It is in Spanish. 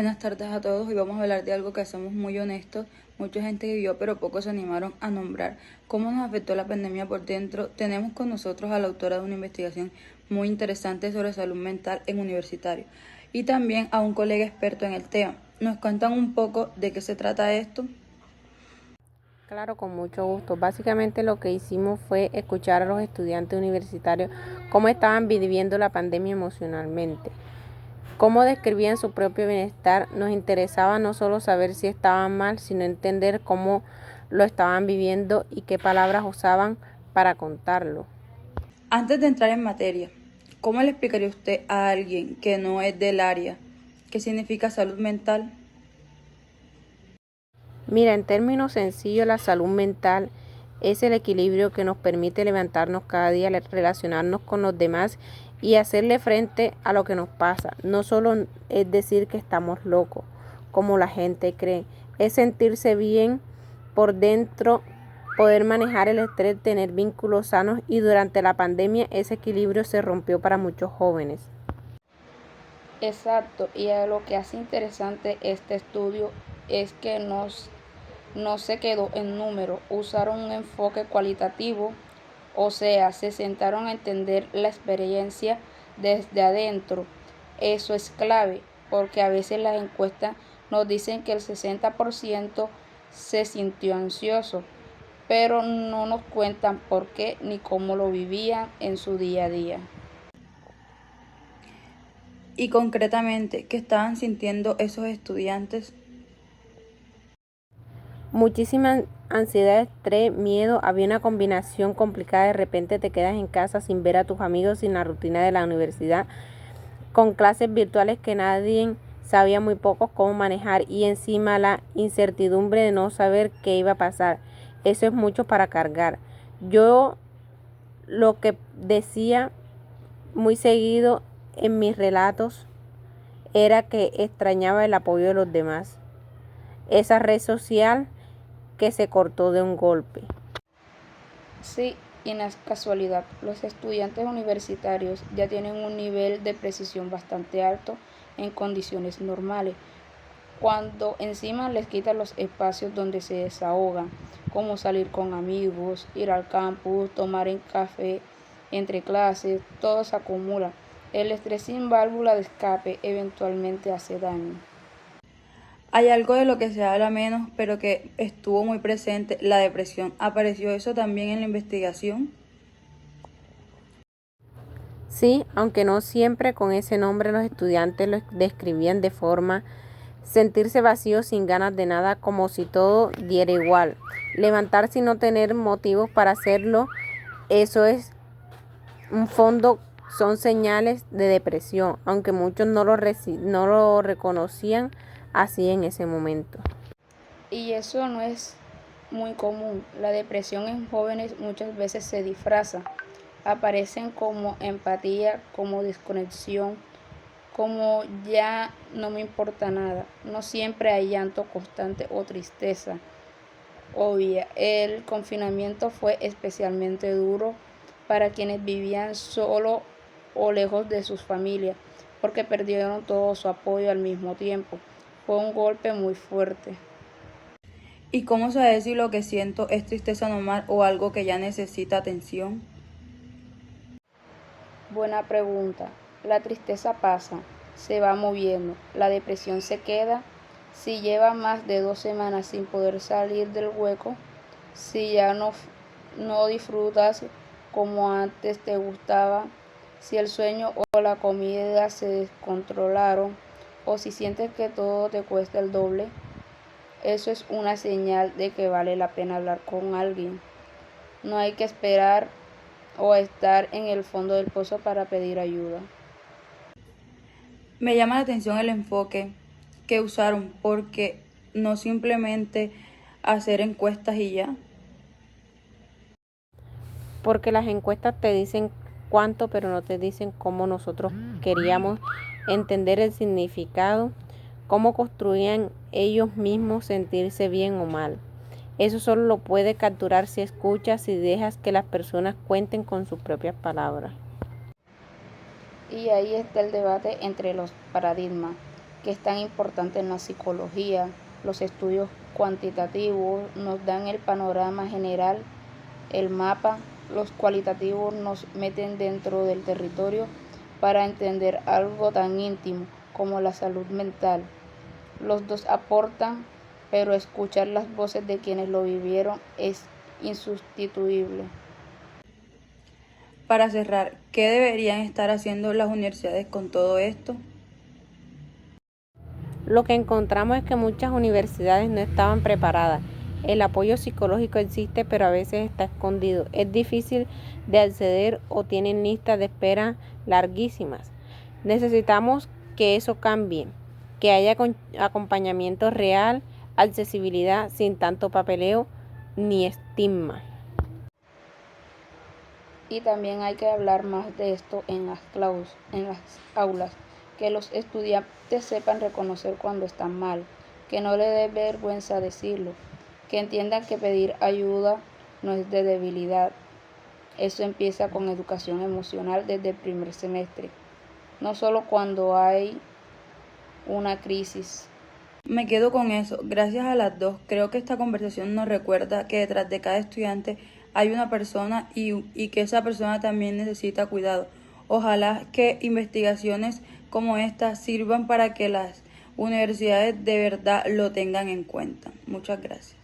Buenas tardes a todos. Hoy vamos a hablar de algo que hacemos muy honestos. Mucha gente vivió, pero pocos se animaron a nombrar cómo nos afectó la pandemia por dentro. Tenemos con nosotros a la autora de una investigación muy interesante sobre salud mental en universitarios y también a un colega experto en el tema. ¿Nos cuentan un poco de qué se trata esto? Claro, con mucho gusto. Básicamente lo que hicimos fue escuchar a los estudiantes universitarios cómo estaban viviendo la pandemia emocionalmente, cómo describían su propio bienestar. Nos interesaba no solo saber si estaban mal, sino entender cómo lo estaban viviendo y qué palabras usaban para contarlo. Antes de entrar en materia, ¿cómo le explicaría usted a alguien que no es del área qué significa salud mental? Mira, en términos sencillos, la salud mental es el equilibrio que nos permite levantarnos cada día, relacionarnos con los demás y hacerle frente a lo que nos pasa. No solo es decir que estamos locos, como la gente cree, es sentirse bien por dentro, poder manejar el estrés, tener vínculos sanos, y durante la pandemia ese equilibrio se rompió para muchos jóvenes. Exacto, y a lo que hace interesante este estudio es que no se quedó en número, usaron un enfoque cualitativo, o sea, se sentaron a entender la experiencia desde adentro. Eso es clave, porque a veces las encuestas nos dicen que el 60% se sintió ansioso, pero no nos cuentan por qué ni cómo lo vivían en su día a día. Y concretamente, ¿qué estaban sintiendo esos estudiantes? Muchísima ansiedad, estrés, miedo. Había una combinación complicada. De repente te quedas en casa sin ver a tus amigos, sin la rutina de la universidad, con clases virtuales que nadie sabía, muy pocos cómo manejar, y encima la incertidumbre de no saber qué iba a pasar. Eso es mucho para cargar. Yo lo que decía muy seguido en mis relatos era que extrañaba el apoyo de los demás, esa red social que se cortó de un golpe. Sí, y no es casualidad, los estudiantes universitarios ya tienen un nivel de precisión bastante alto en condiciones normales. Cuando encima les quitan los espacios donde se desahogan, como salir con amigos, ir al campus, tomar un café entre clases, todo se acumula. El estrés sin válvula de escape eventualmente hace daño. Hay algo de lo que se habla menos, pero que estuvo muy presente, la depresión. ¿Apareció eso también en la investigación? Sí, aunque no siempre con ese nombre, los estudiantes lo describían de forma sentirse vacío, sin ganas de nada, como si todo diera igual. Levantarse y no tener motivos para hacerlo, eso es un fondo, son señales de depresión, aunque muchos no lo reconocían así en ese momento. Y eso no es muy común. La depresión en jóvenes muchas veces se disfraza. Aparecen como empatía, como desconexión, como ya no me importa nada. No siempre hay llanto constante o tristeza obvia. El confinamiento fue especialmente duro para quienes vivían solo o lejos de sus familias, porque perdieron todo su apoyo al mismo tiempo. Fue un golpe muy fuerte. ¿Y cómo saber si lo que siento es tristeza normal o algo que ya necesita atención? Buena pregunta. La tristeza pasa, se va moviendo, la depresión se queda. Si lleva más de 2 semanas sin poder salir del hueco, si ya no disfrutas como antes te gustaba, si el sueño o la comida se descontrolaron, o si sientes que todo te cuesta el doble, eso es una señal de que vale la pena hablar con alguien. No hay que esperar o estar en el fondo del pozo para pedir ayuda. Me llama la atención el enfoque que usaron porque no simplemente hacer encuestas y ya. Porque las encuestas te dicen cuánto, pero no te dicen cómo. Nosotros queríamos entender el significado, cómo construían ellos mismos sentirse bien o mal. Eso solo lo puedes capturar si escuchas y dejas que las personas cuenten con sus propias palabras. Y ahí está el debate entre los paradigmas. que es tan importante en la psicología. Los estudios cuantitativos nos dan el panorama general, el mapa. Los cualitativos nos meten dentro del territorio para entender algo tan íntimo como la salud mental. Los dos aportan, pero escuchar las voces de quienes lo vivieron es insustituible. Para cerrar, ¿qué deberían estar haciendo las universidades con todo esto? Lo que encontramos es que muchas universidades no estaban preparadas. El apoyo psicológico existe, pero a veces está escondido. Es difícil de acceder o tienen listas de espera larguísimas. Necesitamos que eso cambie, que haya acompañamiento real, accesibilidad sin tanto papeleo ni estigma. Y también hay que hablar más de esto en las aulas, que los estudiantes sepan reconocer cuando están mal, que no les dé vergüenza decirlo, que entiendan que pedir ayuda no es de debilidad. Eso empieza con educación emocional desde el primer semestre, no solo cuando hay una crisis. Me quedo con eso. Gracias a las dos, creo que esta conversación nos recuerda que detrás de cada estudiante hay una persona y que esa persona también necesita cuidado. Ojalá que investigaciones como esta sirvan para que las universidades de verdad lo tengan en cuenta. Muchas gracias.